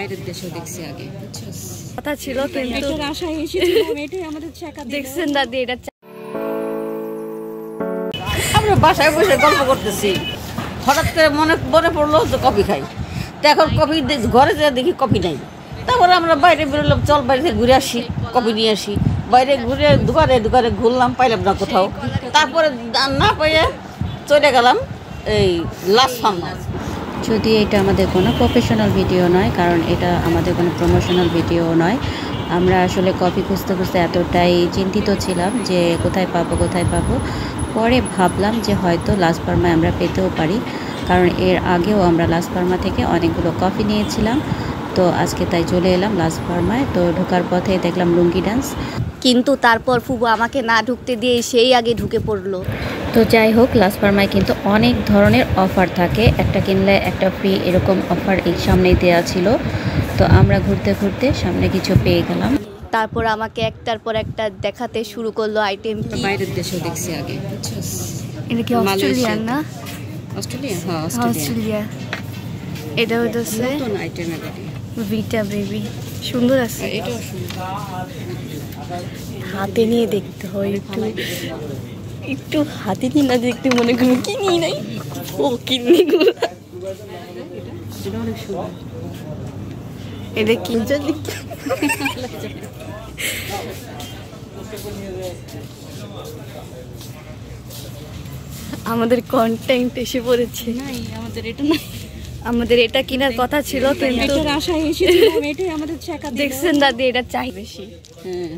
বাইরের দেশেও দেখছি আগে, কথা ছিল কিন্তু আশায় এসেছিলাম, এটাই আমাদের ছেকা দিল। দেখছেন দাদি, এটা আমরা বাসায় বসে গল্প করতেছি, হঠাৎ করে মনে পড়লো যে কফি খাই। তো এখন কফি ঘরে যেয়ে দেখি কফি নাই। তারপরে আমরা বাইরে বেরোলাম, চল বাইরে থেকে ঘুরে আসি, কফি নিয়ে আসি। বাইরে ঘুরে দোকানে ঘুরলাম, পাইলাম না কোথাও। তারপরে না পেয়ে চলে গেলাম এই লাস্ট ফার্মাস। যদি এটা আমাদের কোনো প্রফেশনাল ভিডিও নয়, কারণ এটা আমাদের কোনো প্রমোশনাল ভিডিও নয়। আমরা আসলে কফি খুঁজতে খুঁজতে এতটাই চিন্তিত ছিলাম যে কোথায় পাবো। পরে ভাবলাম যে হয়তো লাস পালমায় আমরা পেতেও পারি, কারণ এর আগেও আমরা লাস পালমা থেকে অনেকগুলো কফি নিয়েছিলাম। তো আজকে তাই চলে এলাম লাস পালমায়। তো ঢোকার পথে দেখলাম লুঙ্গি ডান্স, কিন্তু তারপর ফুবু আমাকে না ঢুকতে দিয়ে সেই আগে ঢুকে পড়লো। তো যাই হোক, লাস পালমায় কিন্তু অনেক ধরনের অফার থাকে, একটা কিনলে একটা ফ্রি, এরকম অফার এই সামনেই দেওয়া ছিল। তো আমরা ঘুরতে ঘুরতে সামনে কিছু পেয়ে গেলাম। তারপর আমাকে একটার পর একটা দেখাতে শুরু করলো আইটেম। বাইরের দেশেও দেখছি আগে, এটা কি অস্ট্রেলিয়ান না? অস্ট্রেলিয়া, হ্যাঁ অস্ট্রেলিয়া। এটা হচ্ছে নতুন আইটেম, ভিটা বেবি, সুন্দর আছে। এটাও সুন্দর, হাতে নিয়ে দেখতে হয়, একটু হাতে নিয়ে না দেখতে মনে করি কিনি নাই ও কিডনি গুলো। এটা অনেক সুন্দর। এটা কি আমাদের কন্টেন্ট এসে পড়েছে। নাই, আমাদের এটা নাই। আমাদের এটা কেনার কথা ছিল, কিন্তু আশায় এসেছিলাম, এটাই আমাদের ছেকা দিল। দেখছেন দাদি, এটা চাই বেশি। হ্যাঁ,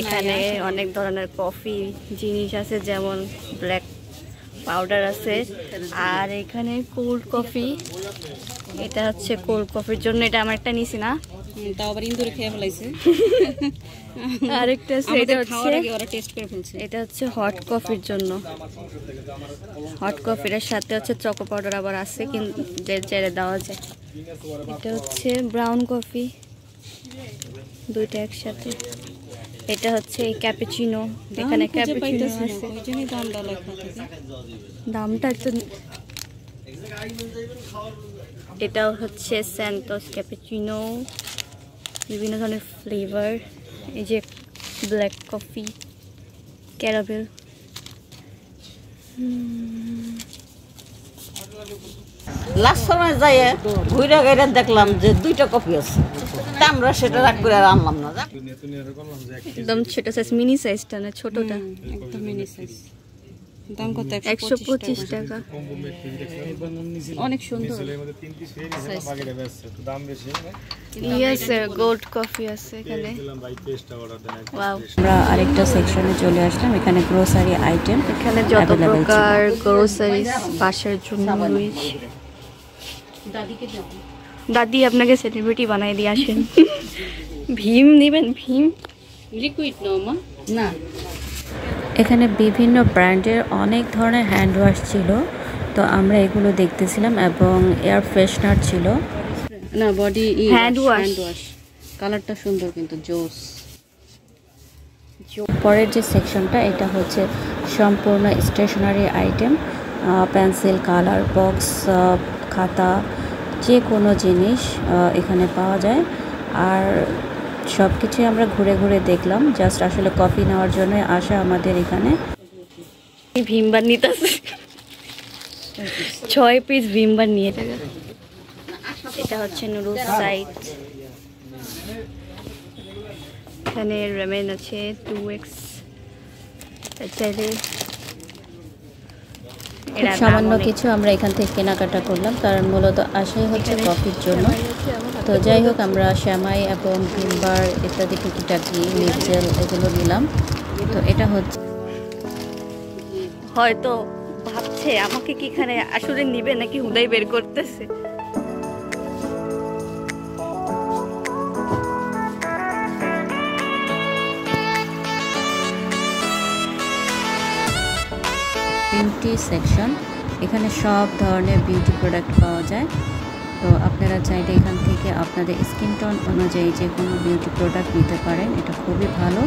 এখানে অনেক ধরনের কফি জিনিস আছে, যেমন ব্ল্যাক পাউডার আছে, আর এখানে কোল্ড কফি। এটা হচ্ছে কোল্ড কফির জন্য, এটা আমার একটা নিছি না, তাও আবার ইন্দুরে খেয়ে ফেলাইছে। আরেকটা আছে, এটা হচ্ছে ওরা টেস্ট করে ফেলছে। এটা হচ্ছে হট কফির জন্য। হট কফির সাথে হচ্ছে চকো পাউডার আবার আছে, কিন্তু চাইলে দেওয়া যায়। এটা হচ্ছে ব্রাউন কফি, দুইটা একসাথে। এটা হচ্ছে এই ক্যাপুচিনো, এখানে ক্যাপুচিনো আছে। দামটা তো, এটাও হচ্ছে স্যান্টোস ক্যাপুচিনো, বিভিন্ন ধরনের ফ্লেভার। এই যে ব্ল্যাক কফি, ক্যারামেল। লাস্ট সময় যাই ঘুরে গেলে দেখলাম যে দুইটা কফি আছে। তা আমরা সেটা রাগ করে আর আনলাম না। একদম ছোট সাইজ, মিনি সাইজটা না, ছোটটা, একদম মিনি সাইজ। দাম কত? 125 টাকা। অনেক সুন্দর। আছে গোল্ড কফি আছে এখানে। ওয়াও, আমরা আরেকটা সেকশনে চলে আসলাম, এখানে গ্রোসারি আইটেম। এখানে যত প্রকার গ্রোসারিজ বাসার জন্য রয়েছে। দাদি আপনাকে সেলিব্রিটি বানাই দিয়ে আসেন। ভীম নেবেন? ভীম লিকুইড নাও মা। না, এখানে বিভিন্ন ব্র্যান্ডের অনেক ধরনের হ্যান্ড ওয়াশ ছিল, তো আমরা এগুলো দেখতেছিলাম, এবং এয়ার ফ্রেশনার ছিল। না, বডি হ্যান্ড ওয়াশ। কালারটা সুন্দর কিন্তু জোস। পরের যে সেকশনটা, এটা হচ্ছে সম্পূর্ণ stationery item, pencil, colour box, খাতা, যে কোনো জিনিস এখানে পাওয়া যায়। আর সব কিছুই আমরা ঘুরে ঘুরে দেখলাম, জাস্ট আসলে কফি নেওয়ার জন্য আসা আমাদের এখানে। ভীমবার নিতে 6 পিস ভীমবার নিয়ে টাকা। এটা হচ্ছে নুডলস সাইট, এখানে রেমেন আছে 2x। চাইলে খুব সামান্য কিছু আমরা এখান থেকে কেনাকাটা করলাম, কারণ মূলত আশাই হচ্ছে কফির জন্য। তো যাই হোক, আমরা শ্যামাই এবং ভীমবার ইত্যাদি টুকিটাকি লিপজেল এগুলো নিলাম। তো এটা হচ্ছে, হয়তো ভাবছে আমাকে কি এখানে আসলে নিবে নাকি হুদাই বের করতেছে। বিউটি সেকশন, এখানে সব ধরনের বিউটি প্রোডাক্ট পাওয়া যায়। তো আপনারা চাইলে এখান থেকে আপনাদের স্কিন টোন অনুযায়ী যে কোনো বিউটি প্রোডাক্ট নিতে পারেন, এটা খুবই ভালো।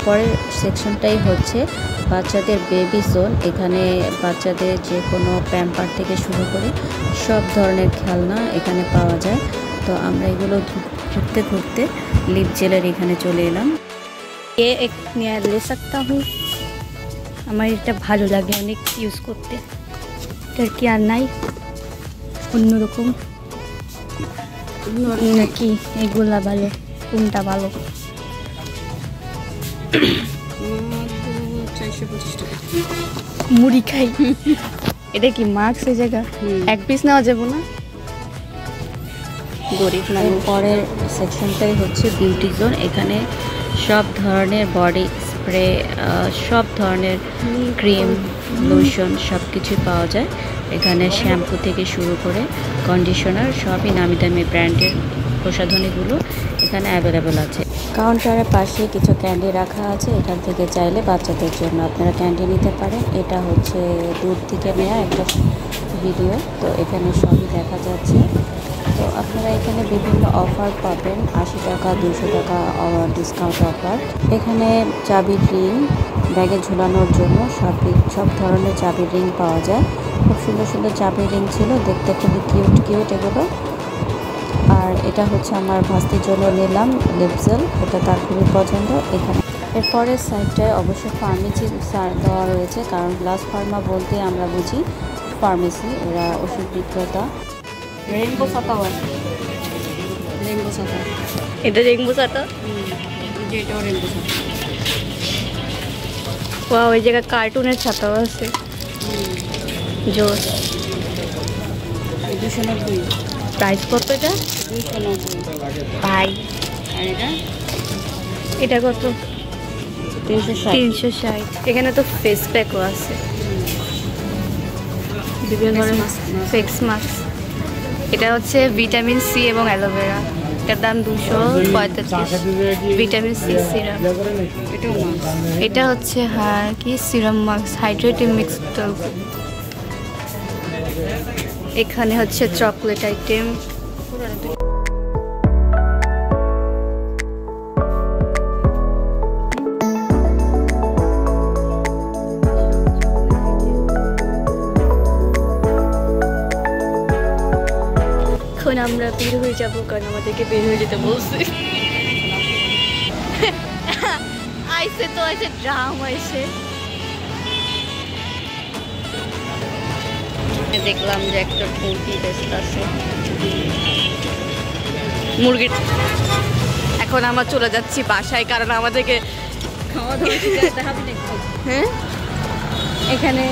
এরপরের সেকশনটাই হচ্ছে বাচ্চাদের বেবি জোন। এখানে বাচ্চাদের যে কোনো প্যাম্পার থেকে শুরু করে সব ধরনের খেলনা এখানে পাওয়া যায়। তো আমরা এগুলো ঘুরতে ঘুরতে লিপ জেলের এখানে চলে এলাম। ये एक नया ले सकता हूँ, আমার এটা ভালো লাগে অনেক ইউজ করতে। এটার কি আর নাই অন্যরকম নাকি? এগুলা ভালো, কোনটা ভালো? 425 টাকা। মুড়ি খাই। এটা কি মাস্ক এই জায়গা? এক পিস নেওয়া যাবে না? গরিব না। পরের সেকশনটাই হচ্ছে বিউটি জোন। এখানে সব ধরনের বডি স্প্রে, সব ধরনের ক্রিম, লোশন সব কিছুই পাওয়া যায়। এখানে শ্যাম্পু থেকে শুরু করে কন্ডিশনার সবই নামি দামি ব্র্যান্ডের প্রসাধনীগুলো এখানে অ্যাভেলেবেল আছে। কাউন্টারের পাশে কিছু ক্যান্ডি রাখা আছে, এখান থেকে চাইলে বাচ্চাদের জন্য আপনারা ক্যান্ডি নিতে পারেন। এটা হচ্ছে দূর থেকে নেওয়া একটা ভিডিও, তো এখানে সবই দেখা যাচ্ছে। তো আপনারা এখানে বিভিন্ন অফার পাবেন, 80 টাকা 200 টাকা ডিসকাউন্ট অফার। এখানে চাবির রিং, ব্যাগে ঝুলানোর জন্য সব ধরনের চাবির রিং পাওয়া যায়। খুব সুন্দর সুন্দর চাবির রিং ছিল, দেখতে খুবই কিউট কিউট এগুলো। আর এটা হচ্ছে আমার ভাস্তির জন্য নিলাম লিপজেল, এটা তার খুবই পছন্দ। এখানে এরপরের সাইডটায় অবশ্যই ফার্মেসি দেওয়া রয়েছে, কারণ গ্লাস ফার্মা বলতে আমরা বুঝি ফার্মেসি, এরা ওষুধ বিক্রেতা। রেইনবো ছাতাও আছে। রেইনবো ছাতা। এটা রেইনবো ছাতা। এটাও রেইনবো ছাতা। ওয়াও, এই জায়গায় কার্টুনের ছাতাও আছে। জোস। 290। প্রাইস কত এটা? 290 ভাই। আর এটা এটা কত? 360। 360। এখানে তো ফেস প্যাকও আছে, বিভিন্ন ধরনের ফেস মাস্ক। এটা হচ্ছে ভিটামিন সি এবং অ্যালোভেরা, এটার দাম 235। Vitamin C serum. এটাও মাছ। এটা হচ্ছে হ্যাঁ কি সিরাম মাস্ক, হাইড্রেটিং মিক্স। এখানে হচ্ছে চকলেট আইটেম। এখন আমরা বের হয়ে যাবো, কারণ আমাদেরকে বের হয়ে যেতে বলছে। আইসে তো আইসে ড্রাম আইসে। দেখলাম যে একটা মুরগি বেস্ট আছে, মুরগির। এখন আমরা চলে যাচ্ছি বাসায়, কারণ আমাদেরকে খাওয়া দাওয়া। হ্যাঁ, এখানে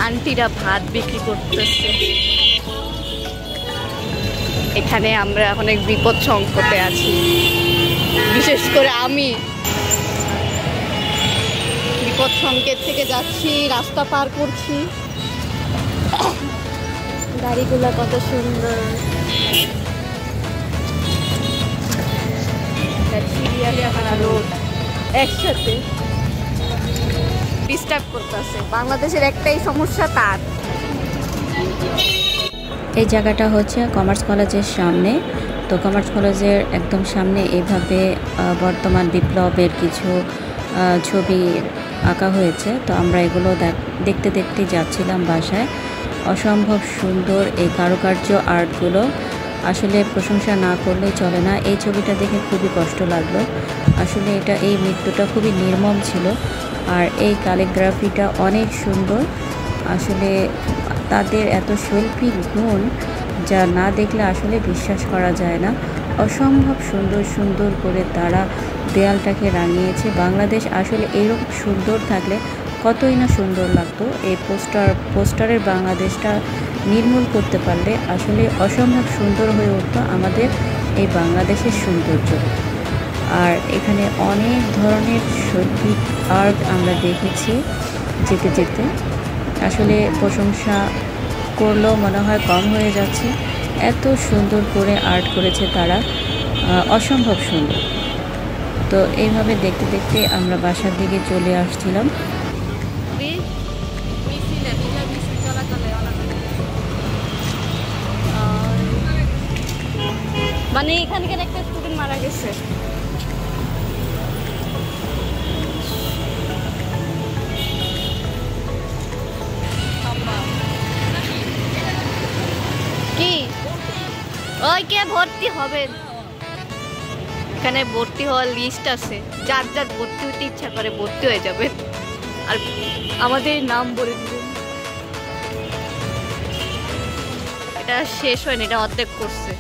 আন্টিরা ভাত বিক্রি করতেছে। এখানে আমরা অনেক বিপদ সংকটে আছি, বিশেষ করে আমি বিপদ সংকেত থেকে যাচ্ছি, রাস্তা পার করছি। গাড়িগুলো কত সুন্দর, রোড একসাথে ডিস্টার্ব করতেছে। বাংলাদেশের একটাই সমস্যা, তার এই জায়গাটা হচ্ছে কমার্স কলেজের সামনে। তো কমার্স কলেজের একদম সামনে এইভাবে বর্তমান বিপ্লবের কিছু ছবি আঁকা হয়েছে। তো আমরা এগুলো দেখতে দেখতে যাচ্ছিলাম বাসায়। অসম্ভব সুন্দর এই কারুকার্য আর্টগুলো, আসলে প্রশংসা না করলেই চলে না। এই ছবিটা দেখে খুবই কষ্ট লাগলো, আসলে এই মৃত্যুটা খুবই নির্মম ছিল। আর এই ক্যালিগ্রাফিটা অনেক সুন্দর, আসলে তাদের এত শৈল্পিক গুণ যা না দেখলে আসলে বিশ্বাস করা যায় না। অসম্ভব সুন্দর সুন্দর করে তারা দেয়ালটাকে রাঙিয়েছে। বাংলাদেশ আসলে এরকম সুন্দর থাকলে কতই না সুন্দর লাগতো। এই পোস্টারের বাংলাদেশটা নির্মূল করতে পারলে আসলে অসম্ভব সুন্দর হয়ে উঠতো আমাদের এই বাংলাদেশের সৌন্দর্য। আর এখানে অনেক ধরনের শৈল্পিক আর্ট আমরা দেখেছি যেতে যেতে, আসলে প্রশংসা করলেও মনে হয় কম হয়ে যাচ্ছে। এত সুন্দর করে আর্ট করেছে তারা, অসম্ভব সুন্দর। তো এইভাবে দেখতে দেখতে আমরা বাসার দিকে চলে আসছিলাম। মানে এখানকার একটা স্টুডেন্ট মারা গেছে, কে ভর্তি হবেন? এখানে ভর্তি হওয়ার লিস্ট আছে, যার যার ভর্তি হতে ইচ্ছা করে ভর্তি হয়ে যাবে। আর আমাদের নাম বলে দিবেন। এটা শেষ হয়নি, এটা অর্ধেক করছে।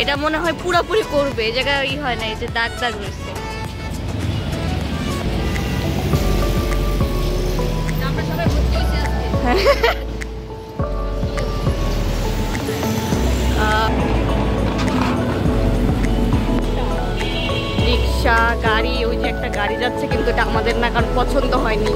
এটা মনে হয় পুরোপুরি করবে, এই জায়গায় ই হয় না, এই যে দাগ দাগ রয়েছে। আমরা সবাই ভর্তি হয়েছি আজকে। রিক্সা গাড়ি, ওই যে একটা গাড়ি যাচ্ছে কিন্তু এটা আমাদের না, কারণ পছন্দ হয়নি।